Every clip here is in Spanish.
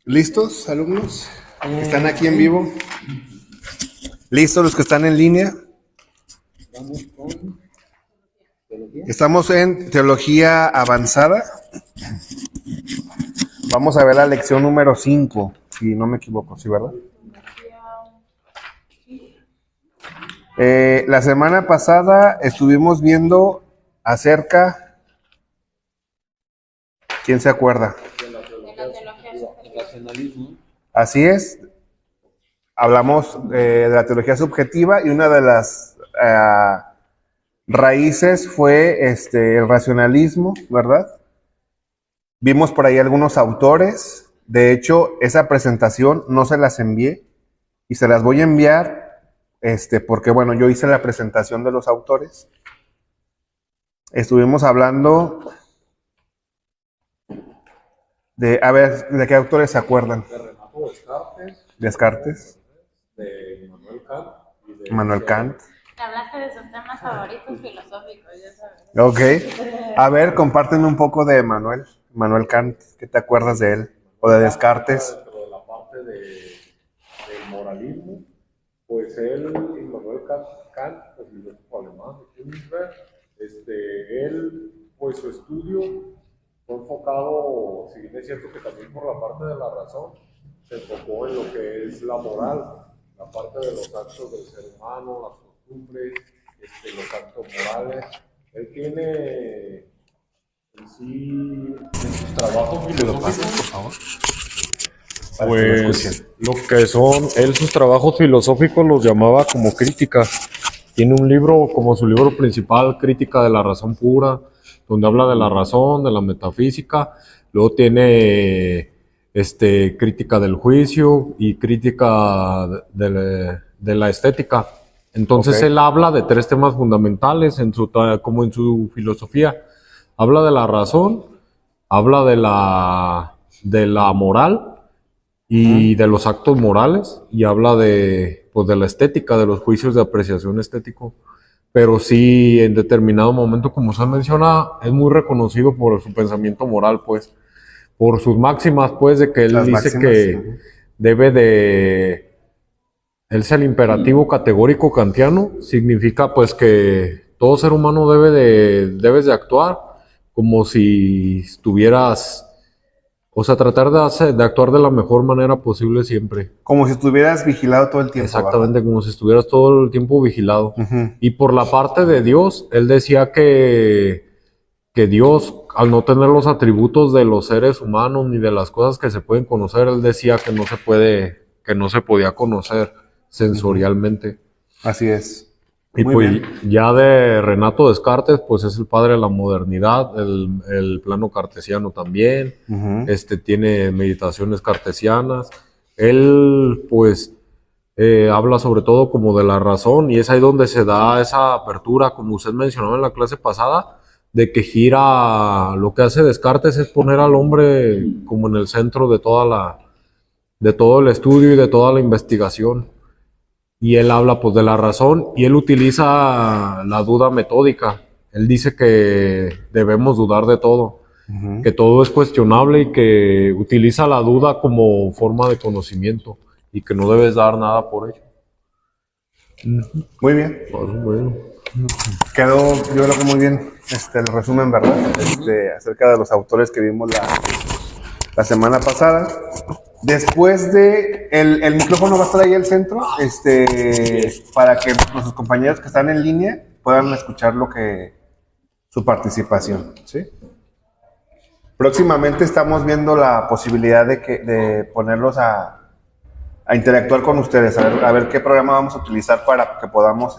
¿Listos, alumnos? Que están aquí en vivo. ¿Listos los que están en línea? Estamos en Teología Avanzada. Vamos a ver la lección número 5, si no me equivoco, ¿sí, verdad? La semana pasada estuvimos viendo acerca... ¿Quién se acuerda? Así es. Hablamos de la teología subjetiva y una de las raíces fue el racionalismo, ¿verdad? Vimos por ahí algunos autores. De hecho, esa presentación no se las envié y se las voy a enviar porque, bueno, yo hice la presentación de los autores. Estuvimos hablando de, a ver, ¿de qué autores se acuerdan? De Renato Descartes. Descartes. De Immanuel Kant. Immanuel Kant. Hablaste de sus temas favoritos filosóficos, ya sabes. Ok. A ver, compárteme un poco de Immanuel Kant. ¿Qué te acuerdas de él? O de Descartes. Dentro de la parte del moralismo, pues Immanuel Kant, el filósofo alemán de Königsberg, él, pues su estudio fue enfocado, si bien es cierto que también por la parte de la razón, se enfocó en lo que es la moral, la parte de los actos del ser humano, las costumbres, los actos morales. Él tiene en sí, en sus trabajos filosóficos, pues lo que son, sus trabajos filosóficos los llamaba como crítica. Tiene un libro como su libro principal, Crítica de la Razón Pura, donde habla de la razón, de la metafísica. Luego tiene crítica del juicio y crítica de la estética. Entonces él habla de tres temas fundamentales como en su filosofía. Habla de la razón, habla de la moral y de los actos morales, y habla de la estética, de los juicios de apreciación estético. Pero sí, en determinado momento, como se menciona, es muy reconocido por su pensamiento moral, pues, por sus máximas, pues, de que él Las dice máximas, que debe de... Él es el imperativo categórico kantiano, significa, pues, que todo ser humano debes de actuar como si estuvieras... O sea, tratar de actuar de la mejor manera posible siempre. Como si estuvieras vigilado todo el tiempo. Exactamente, ¿verdad? como si estuvieras todo el tiempo vigilado. Uh-huh. Y por la parte de Dios, él decía que Dios, al no tener los atributos de los seres humanos ni de las cosas que se pueden conocer, él decía que no se podía conocer sensorialmente. Así es. Y Muy pues bien. ya de Renato Descartes, pues es el padre de la modernidad, el plano cartesiano también, Uh-huh. Tiene meditaciones cartesianas. Él pues habla sobre todo como de la razón, y es ahí donde se da esa apertura, como usted mencionaba en la clase pasada, de que gira, lo que hace Descartes es poner al hombre como en el centro de de todo el estudio y de toda la investigación. Y él habla pues de la razón, y él utiliza la duda metódica. Él dice que debemos dudar de todo, Uh-huh. que todo es cuestionable, y que utiliza la duda como forma de conocimiento y que no debes dar nada por ello. Muy bien. Bueno. Quedó, yo creo que muy bien el resumen, ¿verdad? Acerca de los autores que vimos la semana pasada. Después de... El micrófono va a estar ahí al centro, para que nuestros compañeros que están en línea puedan escuchar su participación, ¿sí? Próximamente estamos viendo la posibilidad de ponerlos a interactuar con ustedes, a ver qué programa vamos a utilizar para que podamos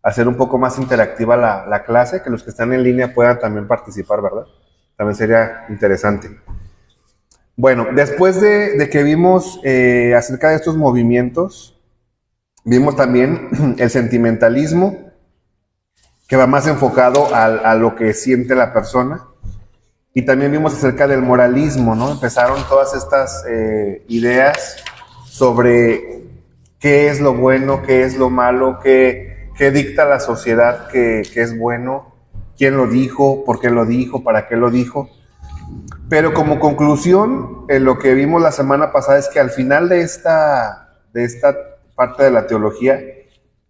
hacer un poco más interactiva la clase, que los que están en línea puedan también participar, ¿verdad? También sería interesante. Bueno, después de que vimos acerca de estos movimientos, vimos también el sentimentalismo, que va más enfocado a lo que siente la persona. Y también vimos acerca del moralismo, ¿no? Empezaron todas estas ideas sobre qué es lo bueno, qué es lo malo, qué dicta la sociedad que es bueno, quién lo dijo, por qué lo dijo, para qué lo dijo. Pero como conclusión, lo que vimos la semana pasada es que al final de esta parte de la teología,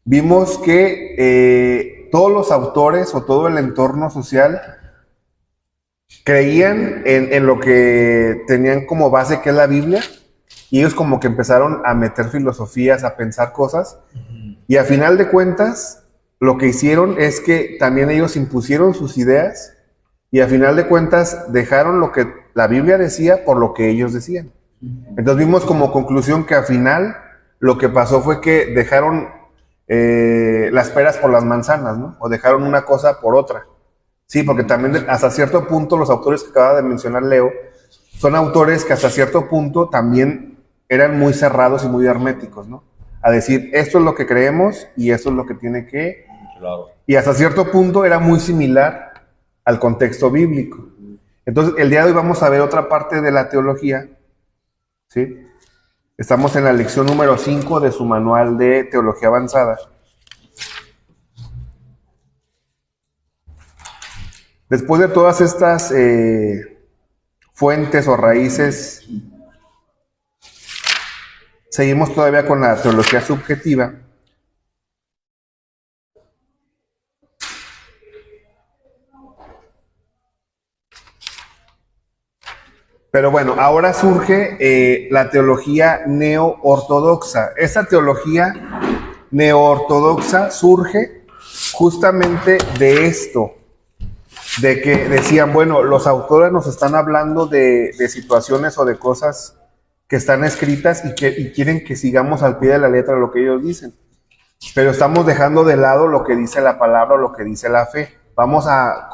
vimos que todos los autores o todo el entorno social creían en lo que tenían como base, que es la Biblia, y ellos como que empezaron a meter filosofías, a pensar cosas, y a final de cuentas, lo que hicieron es que también ellos impusieron sus ideas, y a final de cuentas dejaron lo que la Biblia decía por lo que ellos decían. Entonces vimos como conclusión que al final lo que pasó fue que dejaron las peras por las manzanas, ¿no? O dejaron una cosa por otra. Sí, porque también hasta cierto punto los autores que acaba de mencionar Leo son autores que hasta cierto punto también eran muy cerrados y muy herméticos, ¿no? A decir, esto es lo que creemos y esto es lo que tiene que... Claro. Y hasta cierto punto era muy similar al contexto bíblico. Entonces, el día de hoy vamos a ver otra parte de la teología, ¿sí? Estamos en la lección número 5 de su manual de teología avanzada. Después de todas estas fuentes o raíces, seguimos todavía con la teología subjetiva. Pero bueno, ahora surge la teología neo-ortodoxa. Esta teología neo-ortodoxa surge justamente de esto, de que decían, bueno, los autores nos están hablando de situaciones o de cosas que están escritas y quieren que sigamos al pie de la letra lo que ellos dicen. Pero estamos dejando de lado lo que dice la palabra o lo que dice la fe. Vamos a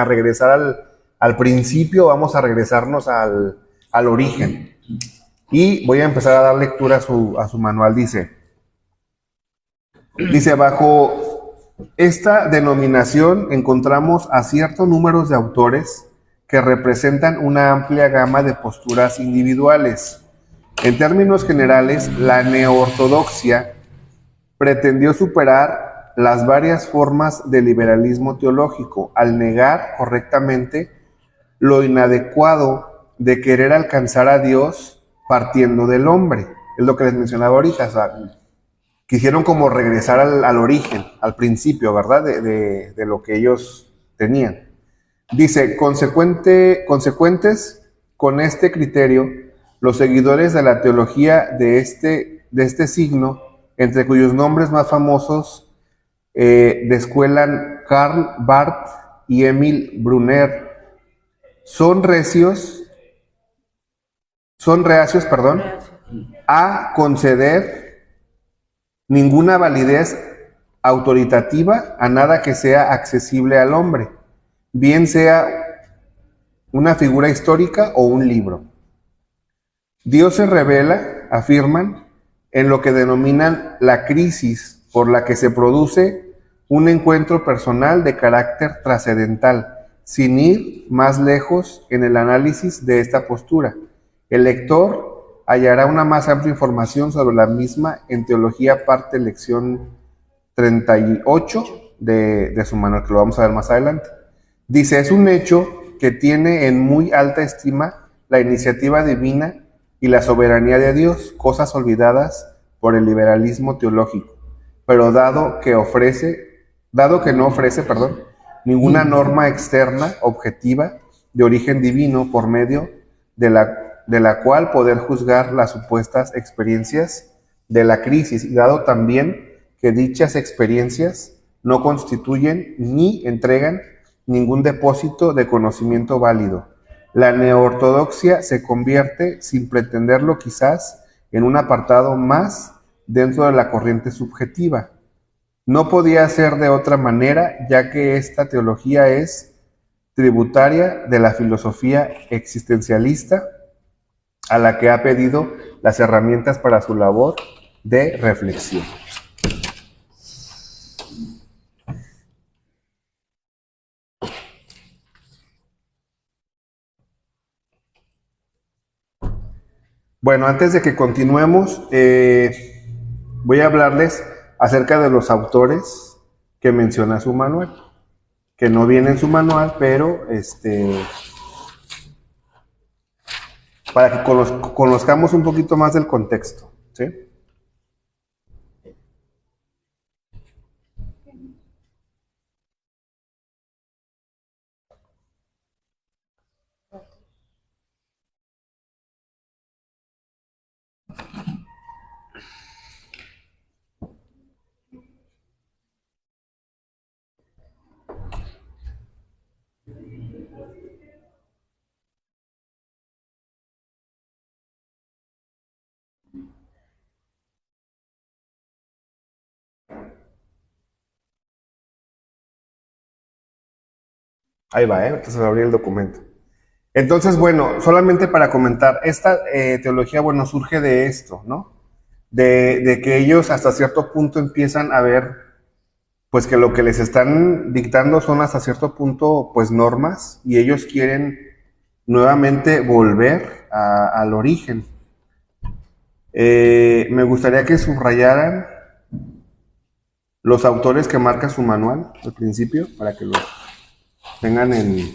regresar al principio, vamos a regresarnos al origen. Y voy a empezar a dar lectura a su manual. Dice, bajo esta denominación encontramos a ciertos números de autores que representan una amplia gama de posturas individuales. En términos generales, la neoortodoxia pretendió superar las varias formas de liberalismo teológico al negar correctamente lo inadecuado de querer alcanzar a Dios partiendo del hombre. Es lo que les mencionaba ahorita, o sea, quisieron como regresar al origen, al principio, ¿verdad? De lo que ellos tenían. Dice, consecuentes con este criterio, los seguidores de la teología de este signo, entre cuyos nombres más famosos descuelan Karl Barth y Emil Brunner, son reacios, a conceder ninguna validez autoritativa a nada que sea accesible al hombre, bien sea una figura histórica o un libro. Dios se revela, afirman, en lo que denominan la crisis por la que se produce un encuentro personal de carácter trascendental, sin ir más lejos en el análisis de esta postura. El lector hallará una más amplia información sobre la misma en Teología Parte, lección 38 de su manual, que lo vamos a ver más adelante. Dice, es un hecho que tiene en muy alta estima la iniciativa divina y la soberanía de Dios, cosas olvidadas por el liberalismo teológico, pero dado que no ofrece, ninguna norma externa, objetiva, de origen divino, por medio de la cual poder juzgar las supuestas experiencias de la crisis, y dado también que dichas experiencias no constituyen ni entregan ningún depósito de conocimiento válido. La neoortodoxia se convierte, sin pretenderlo quizás, en un apartado más dentro de la corriente subjetiva. No podía ser de otra manera, ya que esta teología es tributaria de la filosofía existencialista, a la que ha pedido las herramientas para su labor de reflexión. Bueno, antes de que continuemos, voy a hablarles acerca de los autores que menciona su manual, que no viene en su manual, pero para que conozcamos un poquito más del contexto, ¿sí? Ahí va, entonces abrí el documento. Entonces, bueno, solamente para comentar, esta teología, bueno, surge de esto, ¿no? De que ellos hasta cierto punto empiezan a ver, pues que lo que les están dictando son hasta cierto punto, pues normas, y ellos quieren nuevamente volver al origen. Me gustaría que subrayaran los autores que marca su manual al principio, para que los tengan en...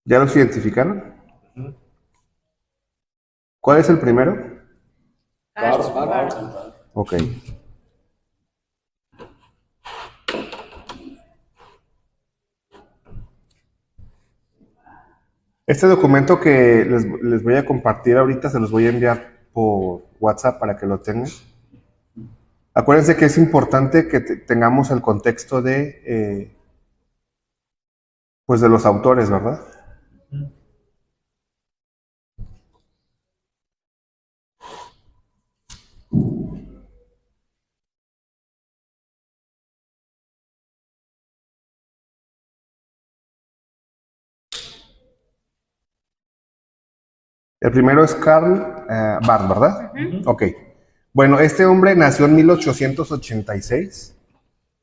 ¿Ya los identificaron? ¿Cuál es el primero? Karl Barth. Ok. Este documento que les voy a compartir ahorita, se los voy a enviar por WhatsApp para que lo tengan. Acuérdense que es importante que tengamos el contexto de, pues de los autores, ¿verdad? El primero es Karl Barth, ¿verdad? Ok. Bueno, este hombre nació en 1886.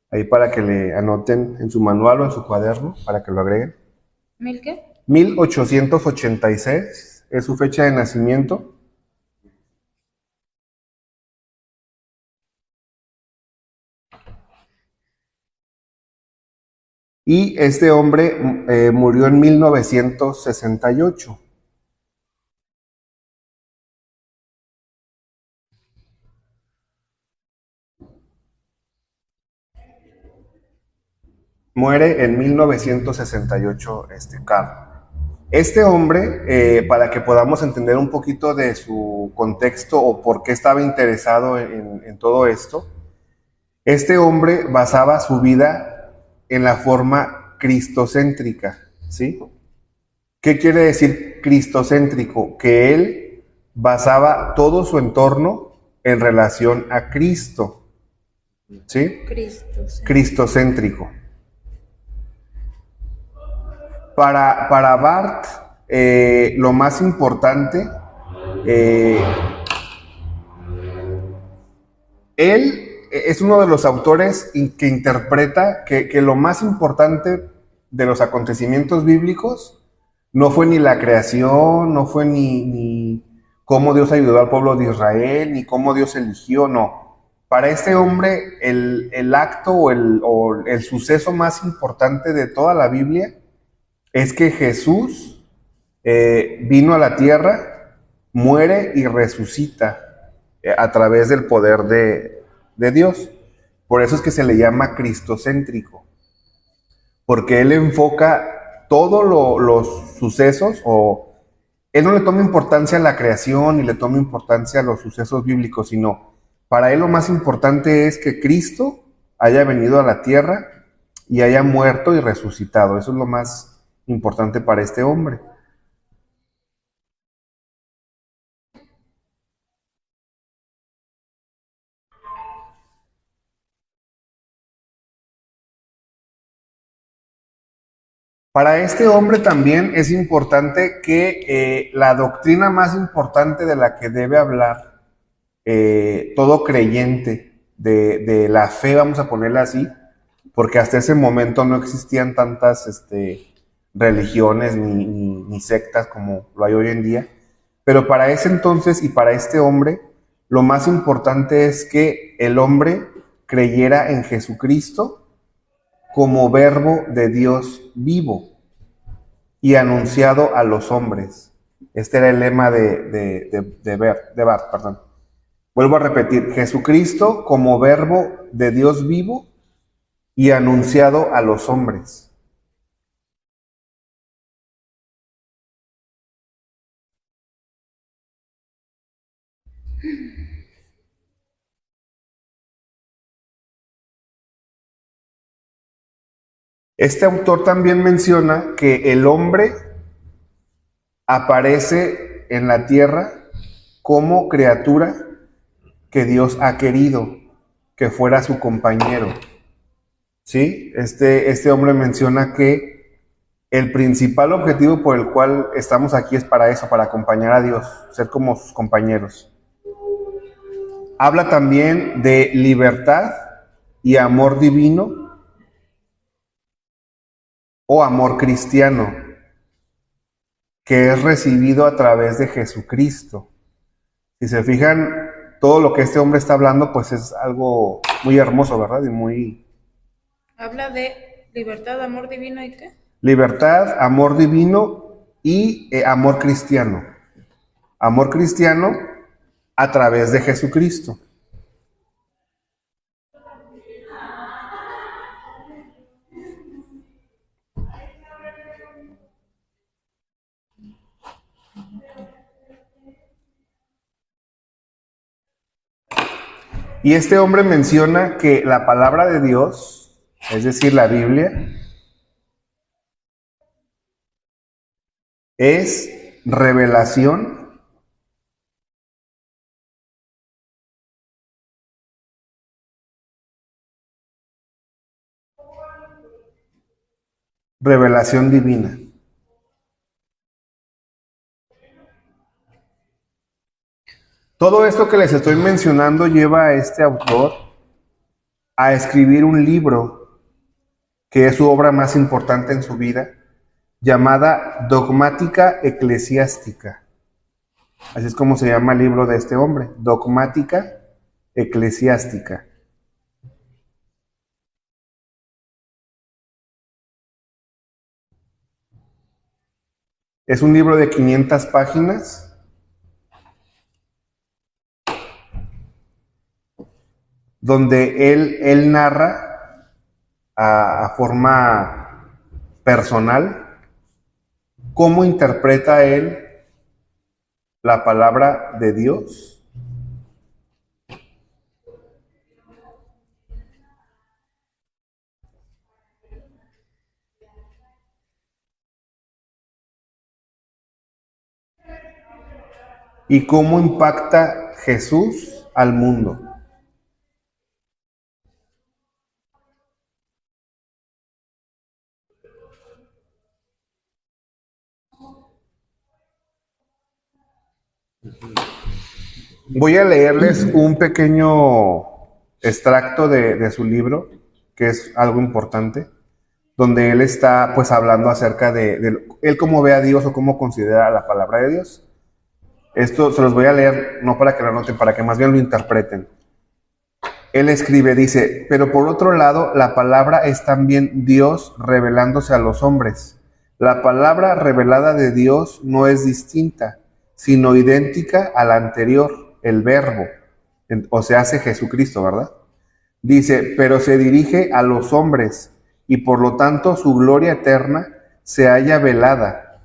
Ahí para que le anoten en su manual o en su cuaderno, para que lo agreguen. ¿Mil qué? 1886 es su fecha de nacimiento. Y este hombre murió en 1968. Muere en 1968 Karl. Este hombre, para que podamos entender un poquito de su contexto o por qué estaba interesado en todo esto, este hombre basaba su vida en la forma cristocéntrica, ¿sí? ¿Qué quiere decir cristocéntrico? Que él basaba todo su entorno en relación a Cristo, ¿sí? Cristo. Sí. Cristocéntrico. Para Barth, lo más importante, él es uno de los autores que interpreta que lo más importante de los acontecimientos bíblicos no fue ni la creación, no fue ni cómo Dios ayudó al pueblo de Israel, ni cómo Dios eligió, no. Para este hombre, el acto o el suceso más importante de toda la Biblia es que Jesús vino a la tierra, muere y resucita a través del poder de Dios. Por eso es que se le llama cristocéntrico, porque él enfoca todos los sucesos, o él no le toma importancia a la creación ni le toma importancia a los sucesos bíblicos, sino para él lo más importante es que Cristo haya venido a la tierra y haya muerto y resucitado. Eso es lo más importante para este hombre. Para este hombre también es importante que la doctrina más importante de la que debe hablar todo creyente de la fe, vamos a ponerla así, porque hasta ese momento no existían tantas religiones ni sectas como lo hay hoy en día. Pero para ese entonces y para este hombre, lo más importante es que el hombre creyera en Jesucristo como verbo de Dios vivo y anunciado a los hombres. Este era el lema de Barth, perdón. Vuelvo a repetir, Jesucristo como verbo de Dios vivo y anunciado a los hombres. Este autor también menciona que el hombre aparece en la tierra como criatura que Dios ha querido que fuera su compañero. ¿Sí? Este hombre menciona que el principal objetivo por el cual estamos aquí es para eso, para acompañar a Dios, ser como sus compañeros. Habla también de libertad y amor divino o amor cristiano, que es recibido a través de Jesucristo. Si se fijan, todo lo que este hombre está hablando, pues es algo muy hermoso, ¿verdad? Y muy... Habla de libertad, amor divino y qué. Libertad, amor divino y amor cristiano. Amor cristiano a través de Jesucristo. Y este hombre menciona que la palabra de Dios, es decir, la Biblia, es revelación divina. Todo esto que les estoy mencionando lleva a este autor a escribir un libro que es su obra más importante en su vida, llamada Dogmática Eclesiástica. Así es como se llama el libro de este hombre, Dogmática Eclesiástica. Es un libro de 500 páginas donde él narra a forma personal cómo interpreta él la palabra de Dios y cómo impacta Jesús al mundo. Voy a leerles un pequeño extracto de su libro, que es algo importante, donde él está pues hablando acerca de él cómo ve a Dios o cómo considera la palabra de Dios. Esto se los voy a leer, no para que lo anoten, para que más bien lo interpreten. Él escribe, dice, pero por otro lado, la palabra es también Dios revelándose a los hombres. La palabra revelada de Dios no es distinta, sino idéntica a la anterior, el verbo, o se hace Jesucristo, ¿verdad? Dice, pero se dirige a los hombres y por lo tanto su gloria eterna se halla velada.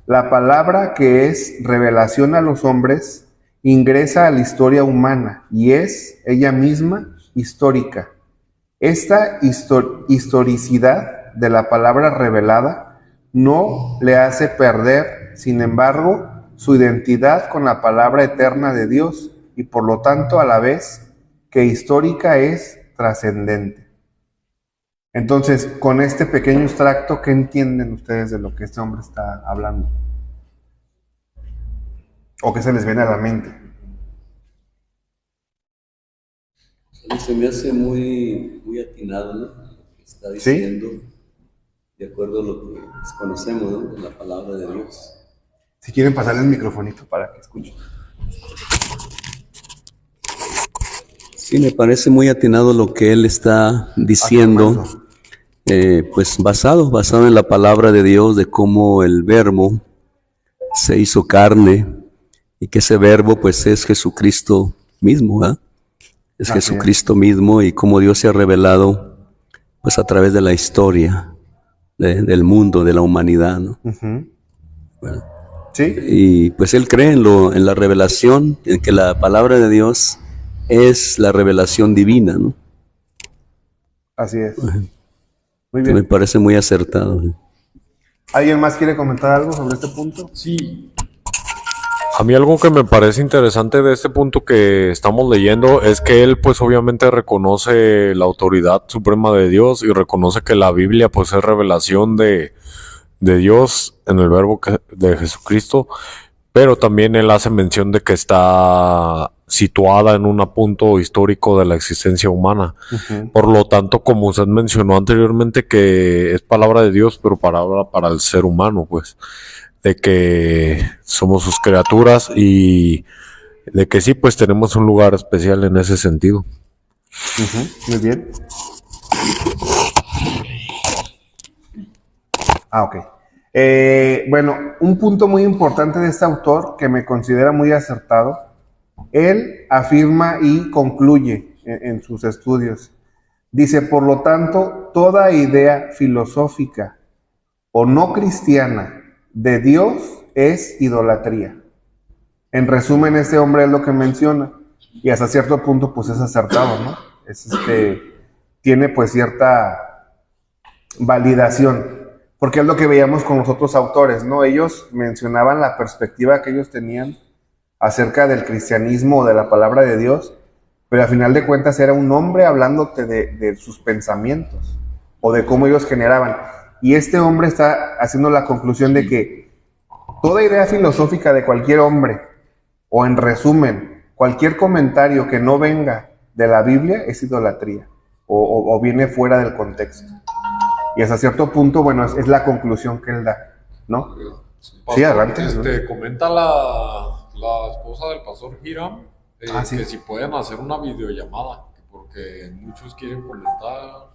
La palabra que es revelación a los hombres ingresa a la historia humana y es ella misma histórica. Esta historicidad de la palabra revelada no le hace perder, sin embargo, su identidad con la palabra eterna de Dios y por lo tanto a la vez que histórica es trascendente. Entonces, con este pequeño extracto, ¿qué entienden ustedes de lo que este hombre está hablando? ¿O qué se les viene a la mente? Se me hace muy atinado, ¿no? Lo que está diciendo, ¿sí? De acuerdo a lo que conocemos, ¿no? De la palabra de Dios. Si quieren pasarle el microfonito para que escuchen. Sí, me parece muy atinado lo que él está diciendo, Afirmando. pues basado en la palabra de Dios, de cómo el verbo se hizo carne y que ese verbo pues es Jesucristo mismo, ¿verdad? Es Así es. Jesucristo mismo y cómo Dios se ha revelado pues a través de la historia del mundo, de la humanidad, ¿no? Ujú. Bueno, ¿Sí? y pues él cree en la revelación, en que la palabra de Dios es la revelación divina, ¿no? Así es. Muy Que me bien. parece muy acertado. ¿Alguien más quiere comentar algo sobre este punto? Sí. A mí algo que me parece interesante de este punto que estamos leyendo es que él pues obviamente reconoce la autoridad suprema de Dios y reconoce que la Biblia pues es revelación de Dios en el verbo de Jesucristo, pero también él hace mención de que está situada en un punto histórico de la existencia humana. Ujú. Por lo tanto, como usted mencionó anteriormente, que es palabra de Dios, pero palabra para el ser humano, pues, de que somos sus criaturas y de que sí, pues tenemos un lugar especial en ese sentido. Ujú. Muy bien. Ok. Bueno, un punto muy importante de este autor que me considera muy acertado, él afirma y concluye en sus estudios. Dice, por lo tanto, toda idea filosófica o no cristiana de Dios es idolatría. En resumen, este hombre es lo que menciona y hasta cierto punto pues es acertado, ¿no? Tiene pues cierta validación, porque es lo que veíamos con los otros autores, ¿no? Ellos mencionaban la perspectiva que ellos tenían acerca del cristianismo o de la palabra de Dios, pero al final de cuentas era un hombre hablándote de sus pensamientos o de cómo ellos generaban. Y este hombre está haciendo la conclusión de que toda idea filosófica de cualquier hombre, o en resumen, cualquier comentario que no venga de la Biblia es idolatría o viene fuera del contexto. Y hasta cierto punto, bueno, es la conclusión que él da, ¿no? Sí, adelante. Comenta la esposa del pastor Hiram Sí. que si pueden hacer una videollamada, porque muchos quieren comentar.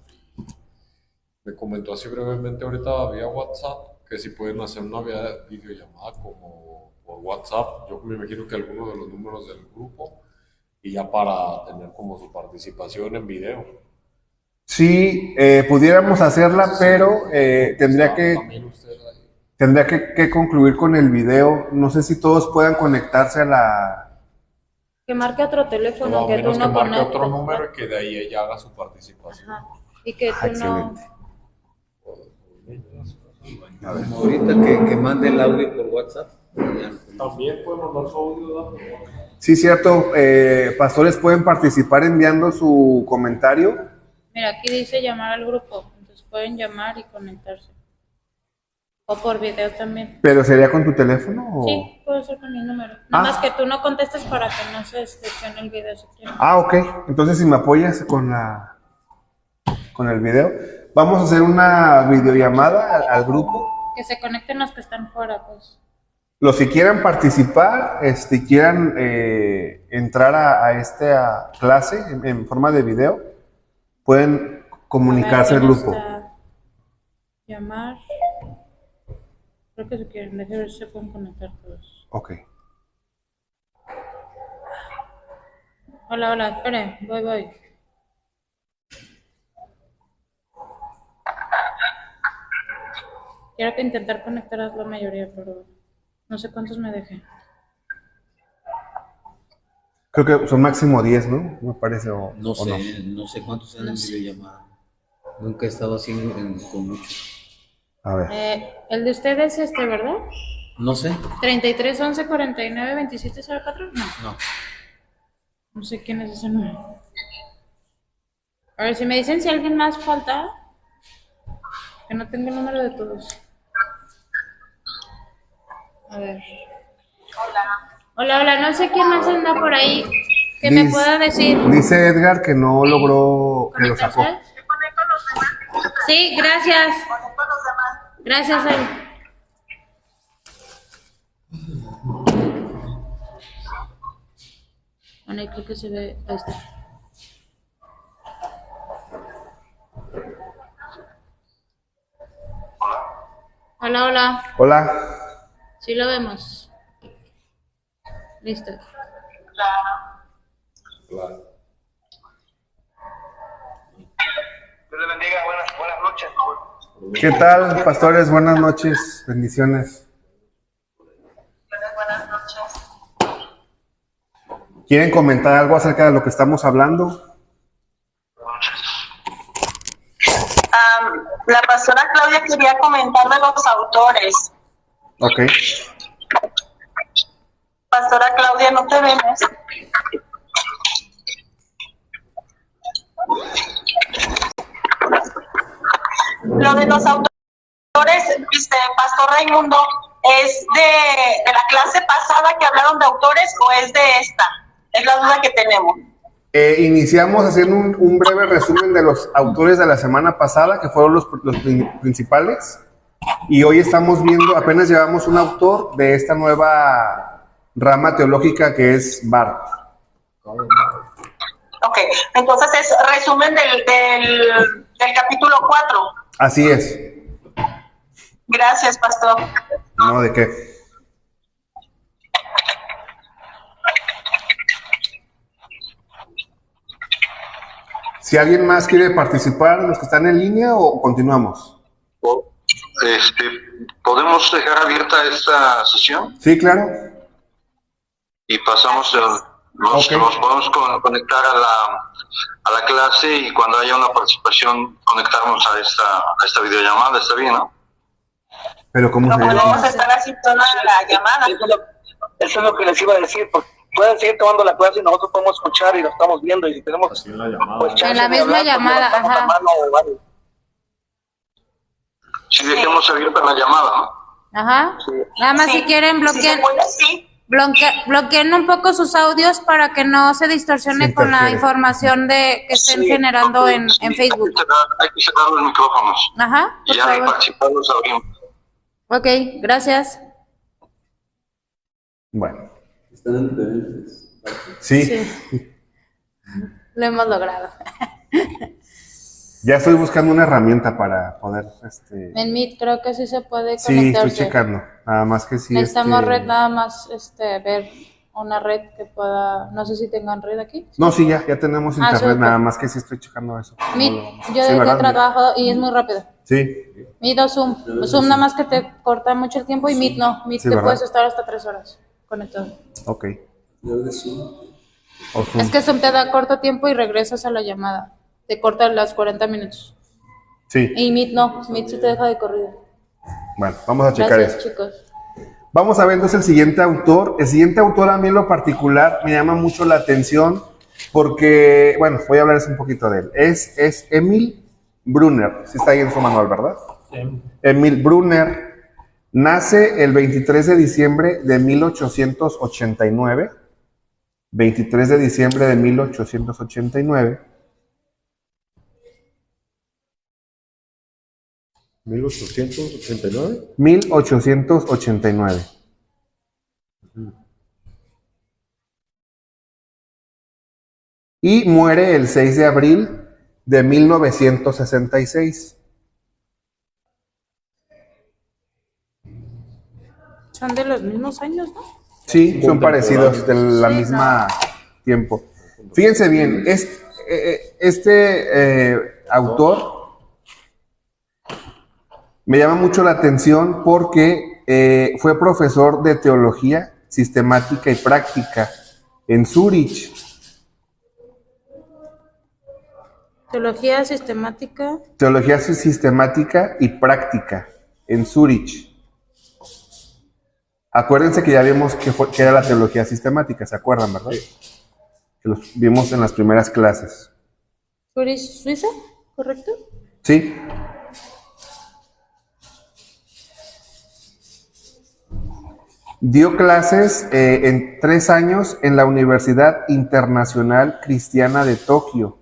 Me comentó así brevemente ahorita vía WhatsApp que si pueden hacer una videollamada como por WhatsApp. Yo me imagino que alguno de los números del grupo y ya para tener como su participación en video. Sí, pudiéramos hacerla, pero tendría que concluir con el video. No sé si todos puedan conectarse a la... Que marque otro Pero teléfono a que tú menos que no marque conectes. otro número y que de ahí ella haga su participación. Ajá. Y que tú no. Excelente. A ver. Ahorita que mande el audio por WhatsApp. También pueden mandar su audio. Sí, cierto. Pastores pueden participar enviando su comentario. Mira, aquí dice llamar al grupo. Entonces pueden llamar y conectarse. O por video también. ¿Pero sería con tu teléfono? O... Sí, puede ser con mi número. Nada más que tú no contestes para que no se seleccione el video si quieres. Ok. Entonces, si me apoyas con el video, vamos a hacer una videollamada al grupo. Que se conecten los que están fuera, pues. Los que quieran participar, quieran entrar a esta clase en forma de video, pueden comunicarse al grupo. Llamar. Creo que si quieren, déjenme ver si se pueden conectar todos. Ok. Hola, espere, voy. Quiero que intentar conectar a la mayoría, pero no sé cuántos me dejé. Creo que son máximo 10, ¿no? Me parece. No sé cuántos eran en videollamada. Nunca he estado así con muchos. A ver. El de ustedes es ¿verdad? No sé. 33 11 49 27 04. No. No sé quién es ese número. A ver, si me dicen si alguien más falta, que no tengo el número de todos. A ver. Hola, no sé quién más anda por ahí que me pueda decir. Dice Edgar que no logró, que lo sacó. Sí, gracias. Gracias, Bueno, ahí creo que se ve. Ahí está. Hola, hola. Hola. Sí lo vemos. Listo. Dios le bendiga, buenas noches. ¿Qué tal, pastores? Buenas noches. Bendiciones. Buenas noches. ¿Quieren comentar algo acerca de lo que estamos hablando? La pastora Claudia quería comentar de los autores. Ok. Pastora Claudia, no te vemos. Lo de los autores, Pastor Raimundo, ¿es de la clase pasada que hablaron de autores o es de esta? Es la duda que tenemos. Iniciamos haciendo un breve resumen de los autores de la semana pasada, que fueron los principales, y hoy estamos viendo, apenas llevamos un autor de esta nueva rama teológica que es Barth. Ok, entonces es resumen del capítulo 4. Así es. Gracias, pastor. No, ¿de qué? Si alguien más quiere participar, los que están en línea, o continuamos. ¿Podemos dejar abierta esta sesión? Sí, claro. Y pasamos, nos podemos conectar a la clase y cuando haya una participación conectarnos a esta videollamada, ¿está bien, no? Pero ¿cómo se Podemos llama? estar así toda la llamada. Eso es lo que les iba a decir, porque pueden seguir tomando la clase y nosotros podemos escuchar y lo estamos viendo y si tenemos Así en la llamada. pues, chance En la de misma hablar, pues, llamada, levantamos ajá. la mano o algo. Si dejemos abierta la llamada, ¿no? Ajá. Nada más si quieren Sí, bloqueen, se puede, sí. bloqueen un poco sus audios para que no se distorsione Se con la interfiere. información de que estén generando en Facebook. Hay que cerrar los micrófonos. Ajá, Y por ya de favor. participar los abrimos. Ok, gracias. Bueno, Están diferentes. sí. Sí. Lo hemos logrado. Ya estoy buscando una herramienta para poder, En Meet creo que sí se puede sí, conectarse. estoy checando. Nada más que sí. Necesitamos red, nada más ver una red que pueda, no sé si tengan red aquí. No, sí, ya tenemos internet, súper. nada más que sí estoy checando eso. Meet, yo Sí, desde ¿verdad? trabajo y es muy rápido. Sí, Meet o Zoom. Zoom nada más que te corta mucho el tiempo y Meet no. Meet Sí, te ¿verdad? puedes estar hasta 3 horas conectado. ok. O Zoom. Es que Zoom te da corto tiempo y regresas a la llamada. Te corta las 40 minutos. Sí, Y Meet no. Meet sí te deja de corrido. bueno, vamos a checar Gracias, eso. chicos. Vamos a ver entonces el siguiente autor. El siguiente autor a mí en lo particular me llama mucho la atención porque, bueno, voy a hablarles un poquito de él. Es Emil Brunner. Sí está ahí en su manual, ¿verdad? Sí. Emil Brunner nace el 23 de diciembre de 1889. 23 de diciembre de 1889. 1889. 1889. Y muere el 6 de abril de 1966. Son de los mismos años, ¿no? Sí, son parecidos, de la misma tiempo. Fíjense bien, este autor me llama mucho la atención porque fue profesor de teología sistemática y práctica en Zúrich. Teología sistemática. Teología sistemática y práctica en Zúrich. Acuérdense que ya vimos que era la teología sistemática, ¿se acuerdan, verdad? Que los vimos en las primeras clases. Zurich, Suiza, ¿correcto? Sí. Dio clases en 3 años en la Universidad Internacional Cristiana de Tokio.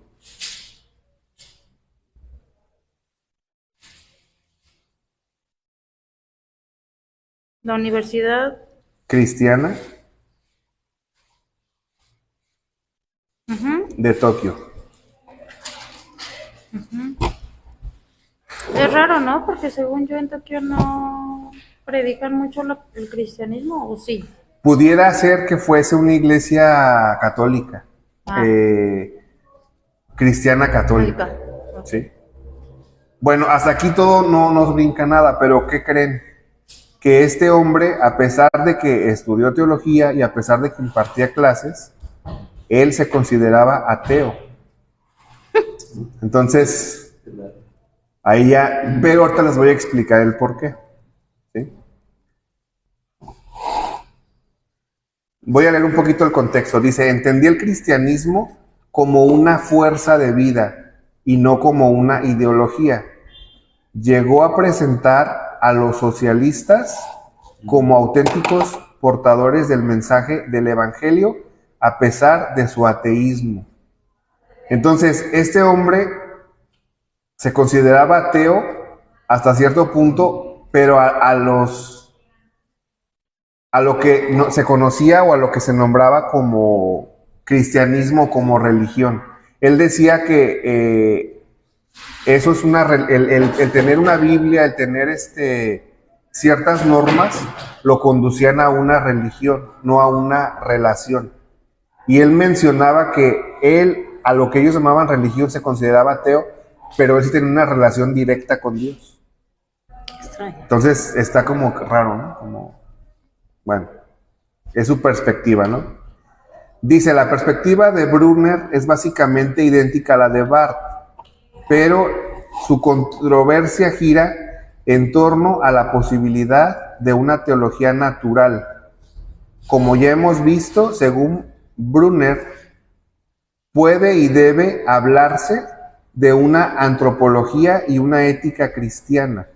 La Universidad cristiana de Tokio. Es raro, ¿no? Porque según yo en Tokio no predican mucho el cristianismo, ¿o sí? Pudiera ser que fuese una iglesia católica, cristiana católica. Sí. Bueno, hasta aquí todo no nos brinca nada, pero ¿qué creen? Que este hombre, a pesar de que estudió teología y a pesar de que impartía clases, él se consideraba ateo. Entonces, ahí ya, pero ahorita les voy a explicar el por qué. ¿Sí? Voy a leer un poquito el contexto. Dice, entendí el cristianismo como una fuerza de vida y no como una ideología. Llegó a presentar a los socialistas como auténticos portadores del mensaje del evangelio a pesar de su ateísmo. Entonces, este hombre se consideraba ateo hasta cierto punto, pero a lo que no, se conocía o a lo que se nombraba como cristianismo, como religión. Él decía que eso es el tener una Biblia, el tener ciertas normas, lo conducían a una religión, no a una relación. Y él mencionaba que él, a lo que ellos llamaban religión, se consideraba ateo, pero él sí tenía una relación directa con Dios. Extraño. Entonces está como raro, ¿no? Bueno, es su perspectiva, ¿no? Dice, la perspectiva de Brunner es básicamente idéntica a la de Barth, pero su controversia gira en torno a la posibilidad de una teología natural. Como ya hemos visto, según Brunner, puede y debe hablarse de una antropología y una ética cristiana.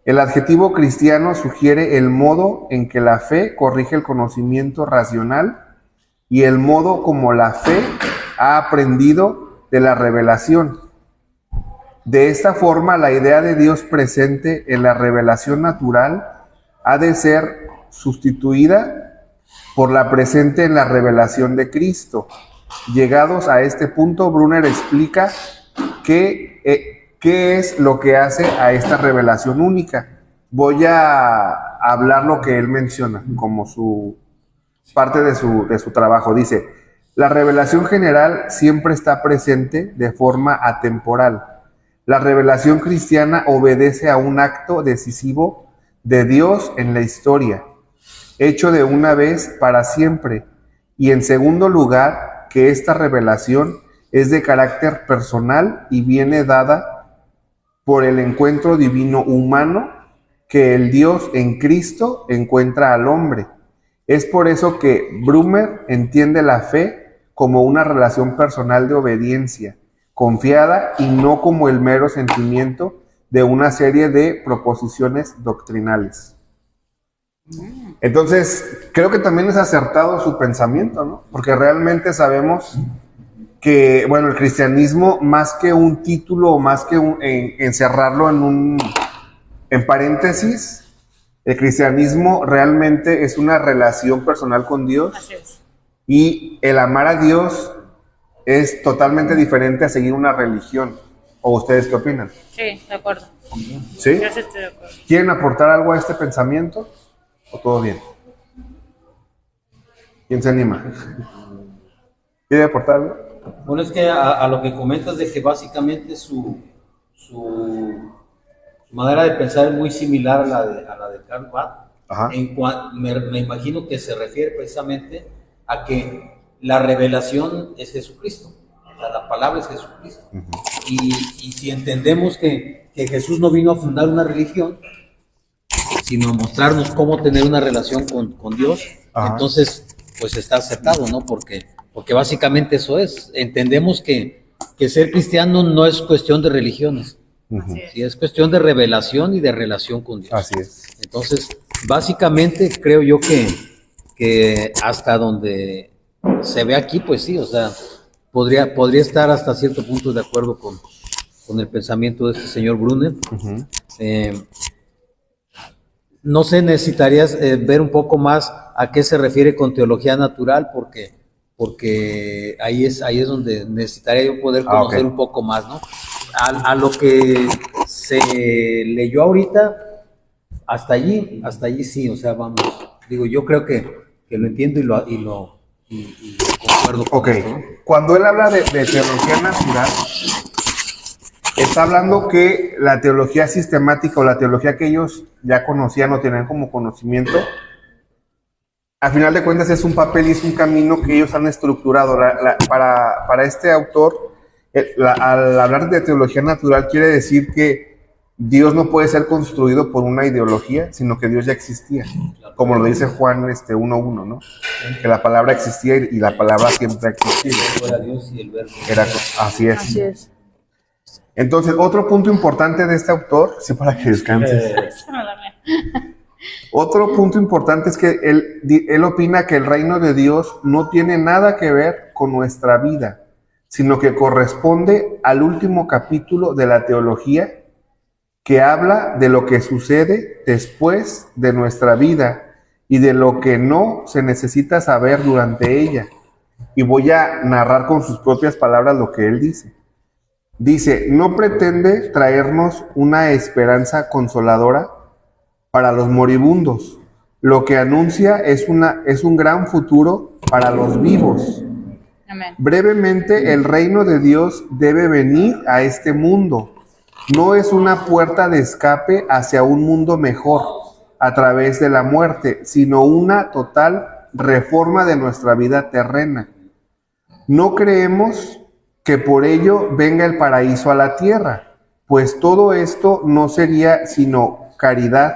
El adjetivo cristiano sugiere el modo en que la fe corrige el conocimiento racional y el modo como la fe ha aprendido de la revelación. De esta forma, la idea de Dios presente en la revelación natural ha de ser sustituida por la presente en la revelación de Cristo. Llegados a este punto, Brunner explica qué es lo que hace a esta revelación única. Voy a hablar lo que él menciona como su parte de su trabajo. Dice, la revelación general siempre está presente de forma atemporal. La revelación cristiana obedece a un acto decisivo de Dios en la historia, hecho de una vez para siempre. Y en segundo lugar, que esta revelación es de carácter personal y viene dada por el encuentro divino humano que el Dios en Cristo encuentra al hombre. Es por eso que Brunner entiende la fe como una relación personal de obediencia, confiada y no como el mero sentimiento de una serie de proposiciones doctrinales. Entonces, creo que también es acertado su pensamiento, ¿no? Porque realmente sabemos que, bueno, el cristianismo, más que un título o más que encerrarlo en paréntesis, el cristianismo realmente es una relación personal con Dios. Así es. Y el amar a Dios es totalmente diferente a seguir una religión. ¿O ustedes qué opinan? Sí, de acuerdo. ¿Sí? Yo sí estoy de acuerdo. ¿Quieren aportar algo a este pensamiento? ¿O todo bien? ¿Quién se anima? ¿Quiere aportar algo? Bueno, es que a lo que comentas de que básicamente su manera de pensar es muy similar a la de Karl Barth. Ajá. Me imagino que se refiere precisamente a que la revelación es Jesucristo, o sea, la palabra es Jesucristo. Uh-huh. Y si entendemos que Jesús no vino a fundar una religión, sino a mostrarnos cómo tener una relación con Dios, ajá, entonces pues está aceptado, ¿no? Porque básicamente eso es. Entendemos que ser cristiano no es cuestión de religiones, uh-huh, sí, es cuestión de revelación y de relación con Dios. Así es. Entonces, básicamente creo yo que hasta donde se ve aquí, pues sí, o sea, podría estar hasta cierto punto de acuerdo con el pensamiento de este señor Brunner. Uh-huh. No sé, necesitarías ver un poco más a qué se refiere con teología natural, porque ahí es donde necesitaría yo poder conocer un poco más, ¿no? A lo que se leyó ahorita, hasta allí sí, o sea, vamos, digo, yo creo que lo entiendo y concuerdo con esto, ¿no? Cuando él habla de teología natural, está hablando que la teología sistemática o la teología que ellos ya conocían o tenían como conocimiento, a final de cuentas es un papel y es un camino que ellos han estructurado. Para este autor, al hablar de teología natural quiere decir que Dios no puede ser construido por una ideología, sino que Dios ya existía, como lo dice Juan 1:1, ¿no? Que la palabra existía y la palabra siempre ha existido. Era Dios y el verbo. Así es. Así es. Entonces, otro punto importante de este autor, sí, para que descanses. Otro punto importante es que él opina que el reino de Dios no tiene nada que ver con nuestra vida, sino que corresponde al último capítulo de la teología, que habla de lo que sucede después de nuestra vida y de lo que no se necesita saber durante ella. Y voy a narrar con sus propias palabras lo que él dice. Dice, no pretende traernos una esperanza consoladora para los moribundos. Lo que anuncia es un gran futuro para los vivos. Amén. Brevemente, el reino de Dios debe venir a este mundo. No es una puerta de escape hacia un mundo mejor a través de la muerte, sino una total reforma de nuestra vida terrena. No creemos que por ello venga el paraíso a la tierra, pues todo esto no sería sino caridad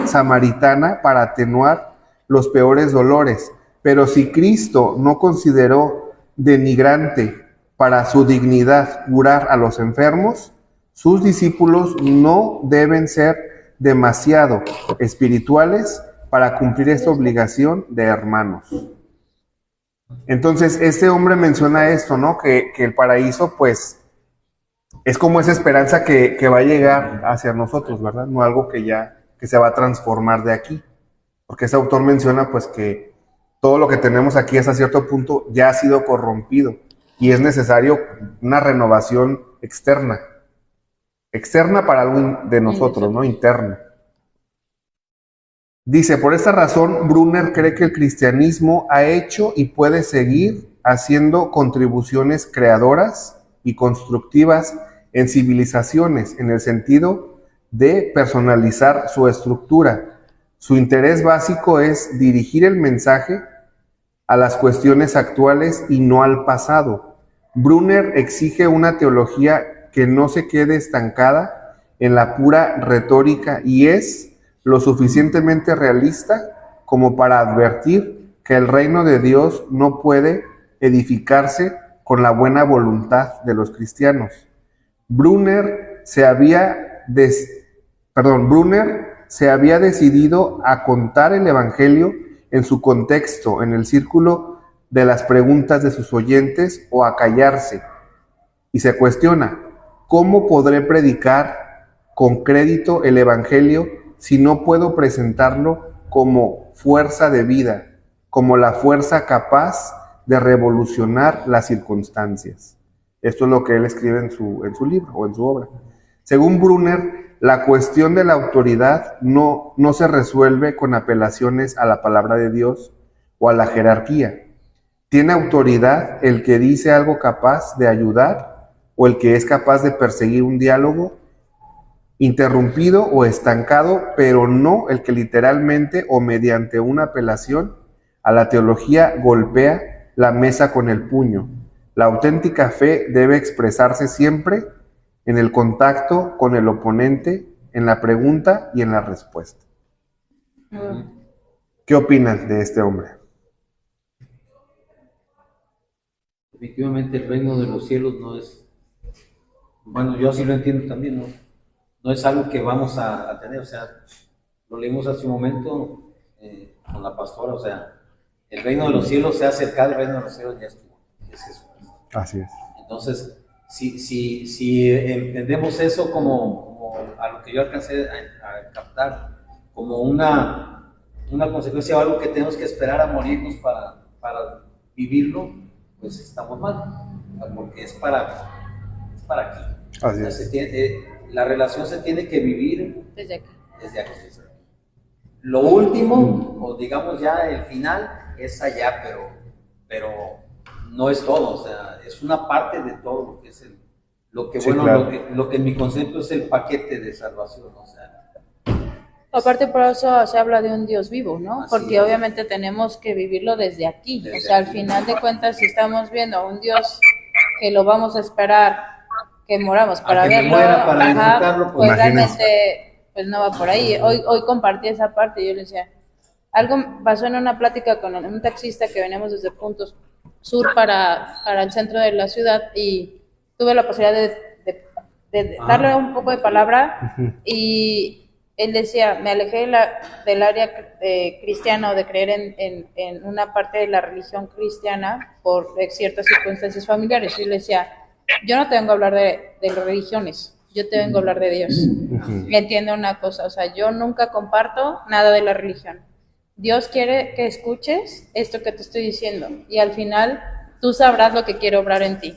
samaritana para atenuar los peores dolores. Pero si Cristo no consideró denigrante para su dignidad curar a los enfermos, sus discípulos no deben ser demasiado espirituales para cumplir esta obligación de hermanos. Entonces, este hombre menciona esto, ¿no? Que el paraíso, pues, es como esa esperanza que va a llegar hacia nosotros, ¿verdad? No algo que se va a transformar de aquí. Porque ese autor menciona, pues, que todo lo que tenemos aquí hasta cierto punto ya ha sido corrompido y es necesario una renovación externa. Externa para algo de nosotros, ¿no? Interna. Dice, por esta razón, Brunner cree que el cristianismo ha hecho y puede seguir haciendo contribuciones creadoras y constructivas en civilizaciones, en el sentido de personalizar su estructura. Su interés básico es dirigir el mensaje a las cuestiones actuales y no al pasado. Brunner exige una teología que no se quede estancada en la pura retórica y es lo suficientemente realista como para advertir que el reino de Dios no puede edificarse con la buena voluntad de los cristianos. Brunner se había decidido a contar el evangelio en su contexto, en el círculo de las preguntas de sus oyentes, o a callarse. Y se cuestiona, ¿cómo podré predicar con crédito el evangelio si no puedo presentarlo como fuerza de vida, como la fuerza capaz de revolucionar las circunstancias? Esto es lo que él escribe en su libro o en su obra. Según Brunner, la cuestión de la autoridad no se resuelve con apelaciones a la palabra de Dios o a la jerarquía. ¿Tiene autoridad el que dice algo capaz de ayudar o el que es capaz de perseguir un diálogo interrumpido o estancado, pero no el que literalmente o mediante una apelación a la teología golpea la mesa con el puño? La auténtica fe debe expresarse siempre en el contacto con el oponente, en la pregunta y en la respuesta. ¿Qué opinan de este hombre? Definitivamente el reino de los cielos no es, bueno, yo así lo entiendo también, no es algo que vamos a tener, o sea, lo leímos hace un momento con la pastora, o sea, el reino de los cielos se ha acercado, el reino de los cielos ya estuvo, es Jesucristo. Así es. Entonces, si entendemos eso como a lo que yo alcancé a captar, como una consecuencia o algo que tenemos que esperar a morirnos para vivirlo, pues estamos mal, o sea, porque es para aquí. Así O sea, es. la relación se tiene que vivir Desde aquí. desde aquí. Lo último, o digamos ya el final, es allá, pero no es todo, o sea, es una parte de todo lo que es Sí, claro. lo que en mi concepto es el paquete de salvación, o sea. Aparte por eso se habla de un Dios vivo, ¿no? Así Porque es. obviamente tenemos que vivirlo desde aquí. Desde O sea, al aquí. final de cuentas, si estamos viendo a un Dios que lo vamos a esperar que moramos para que me verlo, muera para disfrutarlo, pues imagínense. realmente pues no va por ahí. Hoy compartí esa parte y yo le decía, algo pasó en una plática con un taxista que veníamos desde Puntos Sur para el centro de la ciudad y tuve la posibilidad de darle un poco de palabra y él decía, me alejé del área cristiana o de creer en una parte de la religión cristiana por ciertas circunstancias familiares. Y él decía, yo no te vengo a hablar de religiones, yo te vengo a hablar de Dios. Y entiendo una cosa, o sea, yo nunca comparto nada de la religión. Dios quiere que escuches esto que te estoy diciendo y al final tú sabrás lo que quiere obrar en ti.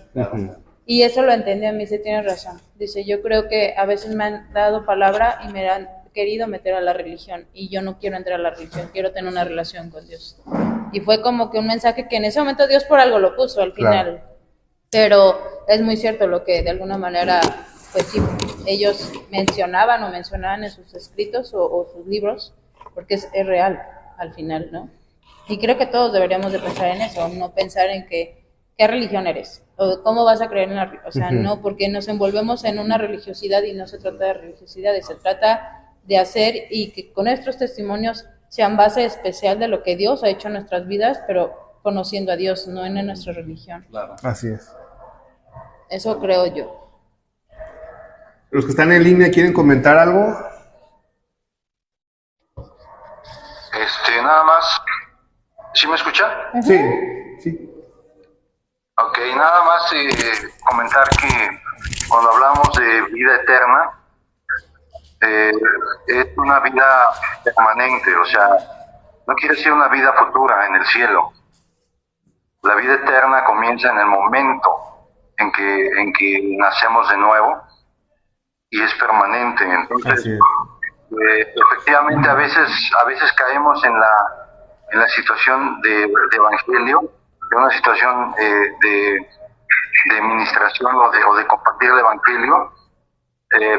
Y eso lo entendió, me dice, tienes razón. Dice, yo creo que a veces me han dado palabra y me han querido meter a la religión y yo no quiero entrar a la religión, quiero tener una relación con Dios. Y fue como que un mensaje que en ese momento Dios por algo lo puso al final. Claro. Pero es muy cierto lo que de alguna manera, pues sí, ellos mencionaban en sus escritos o sus libros, porque es real al final, ¿no? Y creo que todos deberíamos de pensar en eso, no pensar en qué religión eres, o cómo vas a creer en la religión, o sea, no, porque nos envolvemos en una religiosidad y no se trata de religiosidad, se trata de hacer y que con nuestros testimonios sean base especial de lo que Dios ha hecho en nuestras vidas, pero conociendo a Dios, no en nuestra religión. Claro. Así es. Eso creo yo. Los que están en línea, ¿quieren comentar algo? Nada más, ¿sí me escucha? Sí, sí. Ok, nada más comentar que cuando hablamos de vida eterna, es una vida permanente, o sea, no quiere decir una vida futura en el cielo. La vida eterna comienza en el momento en que nacemos de nuevo y es permanente. Entonces, Así es. efectivamente a veces caemos en la situación de evangelio, de una situación de administración o de compartir el evangelio,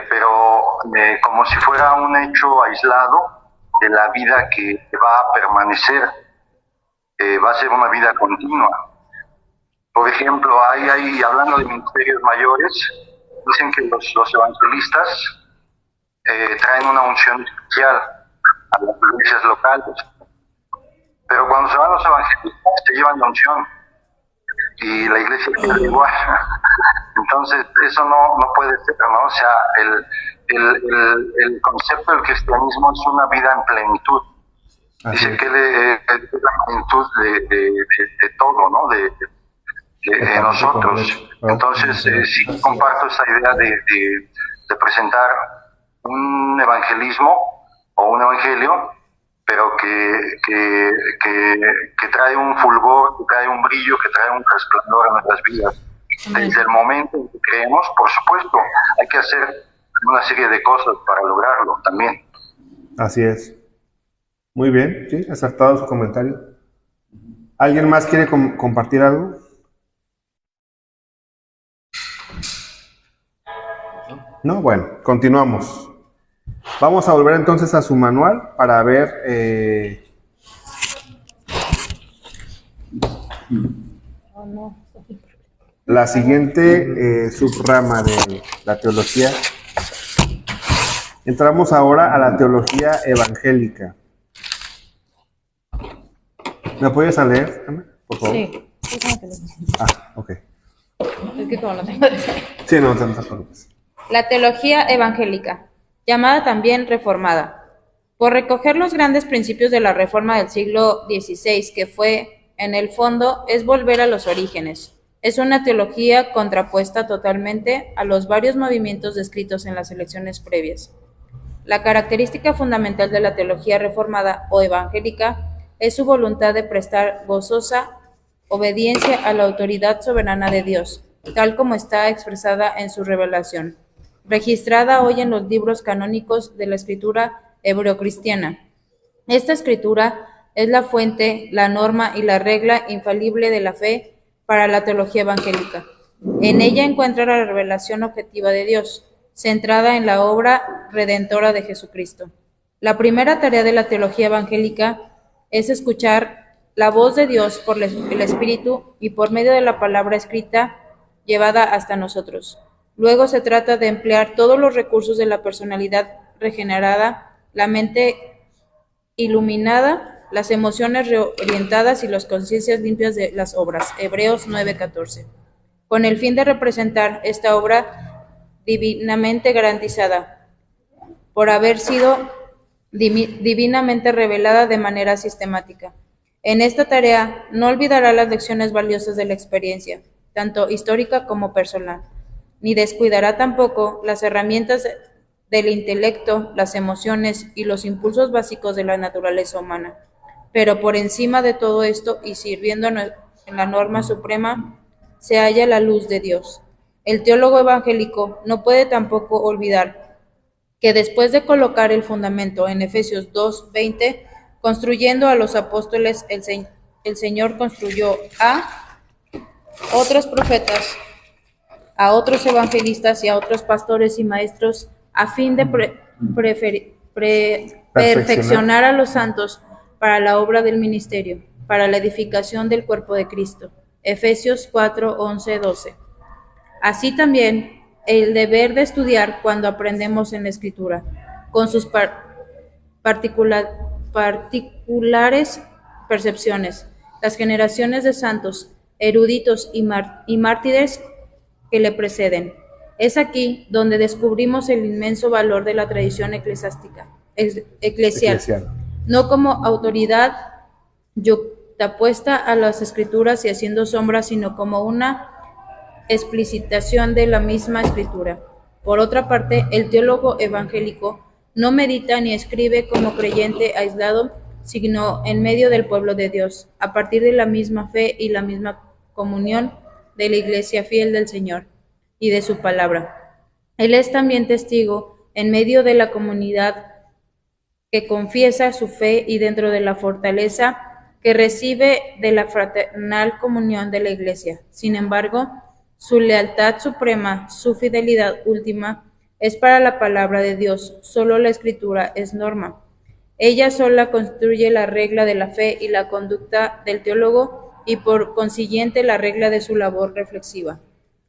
pero como si fuera un hecho aislado de la vida que va a permanecer, va a ser una vida continua. Por ejemplo, hablando de ministerios mayores, dicen que los evangelistas traen una unción especial a las iglesias locales, pero cuando se van los evangelistas se llevan la unción y la iglesia queda igual. Entonces eso no puede ser, ¿no? O sea, el concepto del cristianismo es una vida en plenitud. Dice que es la plenitud de todo, ¿no? De nosotros. Entonces sí comparto esa idea de presentar un evangelismo o un evangelio, pero que trae un fulgor, que trae un brillo, que trae un resplandor en nuestras vidas. Desde el momento en que creemos, por supuesto, hay que hacer una serie de cosas para lograrlo también. Así es. Muy bien, sí, acertado su comentario. ¿Alguien más quiere compartir algo? No, bueno, continuamos. Vamos a volver entonces a su manual para ver la siguiente subrama de la teología. Entramos ahora a la teología evangélica. ¿Me apoyas a leer, Ana, por favor? Sí. Ah, ok. Es que como no tengo... Sí, no, te preocupes. La teología evangélica, llamada también reformada, por recoger los grandes principios de la reforma del siglo XVI, que fue, en el fondo, es volver a los orígenes. Es una teología contrapuesta totalmente a los varios movimientos descritos en las elecciones previas. La característica fundamental de la teología reformada o evangélica es su voluntad de prestar gozosa obediencia a la autoridad soberana de Dios, tal como está expresada en su revelación, registrada hoy en los libros canónicos de la escritura hebreocristiana. Esta escritura es la fuente, la norma y la regla infalible de la fe para la teología evangélica. En ella encuentra la revelación objetiva de Dios, centrada en la obra redentora de Jesucristo. La primera tarea de la teología evangélica es escuchar la voz de Dios por el Espíritu y por medio de la palabra escrita llevada hasta nosotros. Luego se trata de emplear todos los recursos de la personalidad regenerada, la mente iluminada, las emociones reorientadas y las conciencias limpias de las obras. Hebreos 9:14. Con el fin de representar esta obra divinamente garantizada, por haber sido divinamente revelada de manera sistemática. En esta tarea no olvidará las lecciones valiosas de la experiencia, tanto histórica como personal, ni descuidará tampoco las herramientas del intelecto, las emociones y los impulsos básicos de la naturaleza humana. Pero por encima de todo esto y sirviendo en la norma suprema, se halla la luz de Dios. El teólogo evangélico no puede tampoco olvidar que después de colocar el fundamento en Efesios 2:20, construyendo a los apóstoles, el Señor construyó a otros profetas, a otros evangelistas y a otros pastores y maestros a fin de perfeccionar a los santos para la obra del ministerio, para la edificación del cuerpo de Cristo. Efesios 4:11-12. Así también el deber de estudiar cuando aprendemos en la Escritura, con sus particulares percepciones, las generaciones de santos, eruditos y mártires que le preceden. Es aquí donde descubrimos el inmenso valor de la tradición eclesial, no como autoridad yuxtapuesta a las Escrituras y haciendo sombra, sino como una explicitación de la misma Escritura. Por otra parte, el teólogo evangélico no medita ni escribe como creyente aislado, sino en medio del pueblo de Dios, a partir de la misma fe y la misma comunión de la Iglesia fiel del Señor y de su palabra. Él es también testigo en medio de la comunidad que confiesa su fe y dentro de la fortaleza que recibe de la fraternal comunión de la Iglesia. Sin embargo, su lealtad suprema, su fidelidad última, es para la palabra de Dios. Solo la Escritura es norma. Ella sola construye la regla de la fe y la conducta del teólogo y por consiguiente la regla de su labor reflexiva.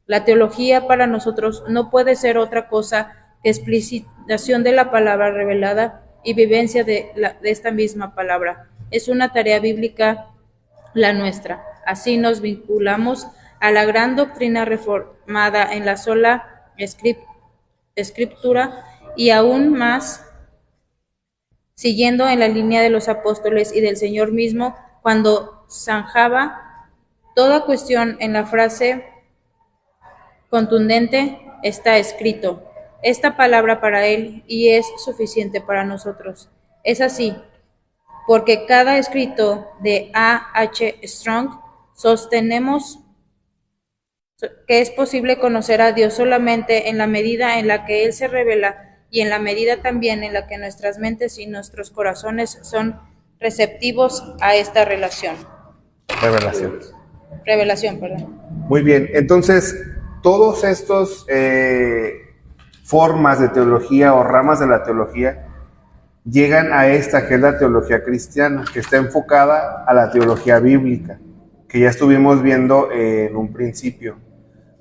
La teología para nosotros no puede ser otra cosa que explicitación de la palabra revelada y vivencia de esta misma palabra. Es una tarea bíblica la nuestra. Así nos vinculamos a la gran doctrina reformada en la sola Escritura y aún más siguiendo en la línea de los apóstoles y del Señor mismo cuando zanjaba toda cuestión en la frase contundente: está escrito. Esta palabra para él y es suficiente para nosotros. Es así, porque cada escrito de A. H. Strong sostenemos que es posible conocer a Dios solamente en la medida en la que Él se revela y en la medida también en la que nuestras mentes y nuestros corazones son receptivos a esta relación. Revelación, perdón. Muy bien, entonces todos estos formas de teología o ramas de la teología llegan a esta que es la teología cristiana, que está enfocada a la teología bíblica, que ya estuvimos viendo en un principio,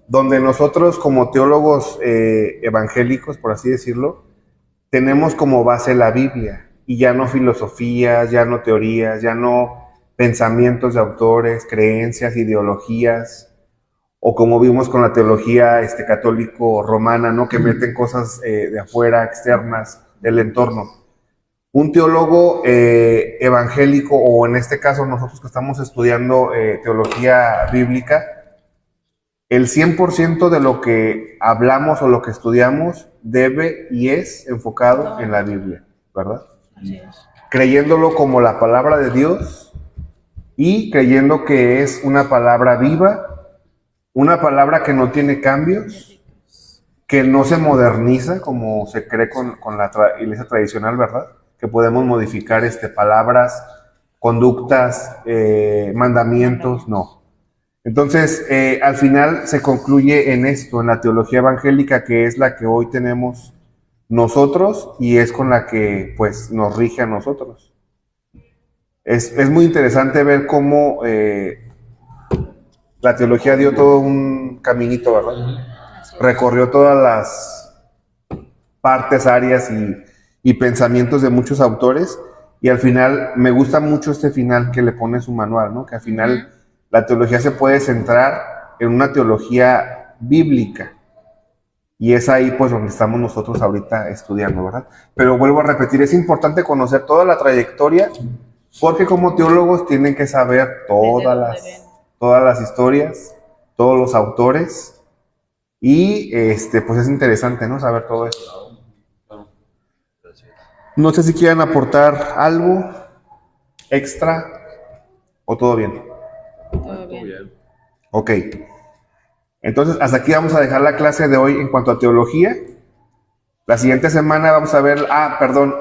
donde nosotros como teólogos evangélicos, por así decirlo, tenemos como base la Biblia, y ya no filosofías, ya no teorías, ya no pensamientos de autores, creencias, ideologías, o como vimos con la teología católico romana, ¿no? Que meten cosas de afuera, externas, del entorno. Un teólogo evangélico, o en este caso nosotros que estamos estudiando teología bíblica, el 100% de lo que hablamos o lo que estudiamos debe y es enfocado en la Biblia, ¿verdad? Así es. Creyéndolo como la palabra de Dios y creyendo que es una palabra viva, una palabra que no tiene cambios, que no se moderniza como se cree con la iglesia tradicional, ¿verdad? Que podemos modificar palabras, conductas, mandamientos, no. Entonces, al final se concluye en esto, en la teología evangélica, que es la que hoy tenemos nosotros y es con la que pues nos rige a nosotros. Es muy interesante ver cómo la teología dio todo un caminito, ¿verdad? Así es. Recorrió todas las partes, áreas y pensamientos de muchos autores y al final me gusta mucho este final que le pone su manual, ¿no? Que al final la teología se puede centrar en una teología bíblica. Y es ahí pues donde estamos nosotros ahorita estudiando, ¿verdad? Pero vuelvo a repetir, es importante conocer toda la trayectoria porque como teólogos tienen que saber todas las historias, todos los autores y pues es interesante, ¿no? Saber todo esto. No sé si quieran aportar algo extra o todo bien. Todo bien. Ok. Entonces, hasta aquí vamos a dejar la clase de hoy en cuanto a teología. La siguiente semana vamos a ver,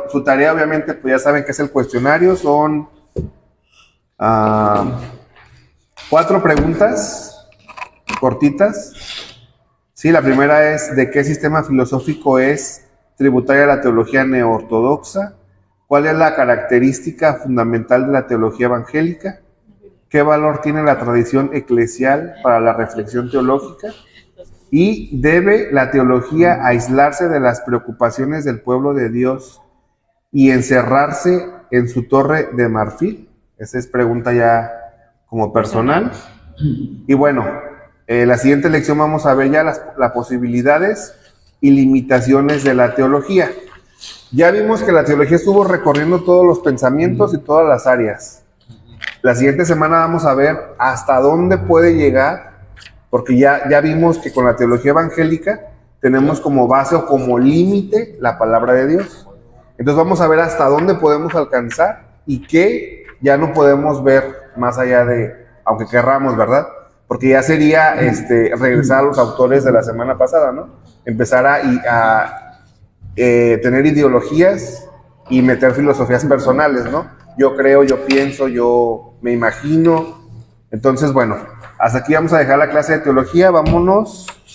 su tarea obviamente, pues ya saben que es el cuestionario, son 4 preguntas cortitas. Sí, la primera es, ¿de qué sistema filosófico es tributaria la teología neoortodoxa? ¿Cuál es la característica fundamental de la teología evangélica? ¿Qué valor tiene la tradición eclesial para la reflexión teológica? ¿Y debe la teología aislarse de las preocupaciones del pueblo de Dios y encerrarse en su torre de marfil? Esa es pregunta ya como personal. Y bueno, la siguiente lección vamos a ver ya las posibilidades y limitaciones de la teología. Ya vimos que la teología estuvo recorriendo todos los pensamientos y todas las áreas. La siguiente semana vamos a ver hasta dónde puede llegar, porque ya vimos que con la teología evangélica tenemos como base o como límite la palabra de Dios. Entonces vamos a ver hasta dónde podemos alcanzar y qué ya no podemos ver más allá de, aunque querramos, ¿verdad? Porque ya sería regresar a los autores de la semana pasada, ¿no? Empezar a tener ideologías y meter filosofías personales, ¿no? Yo creo, yo pienso, yo me imagino. Entonces, bueno, hasta aquí vamos a dejar la clase de teología. Vámonos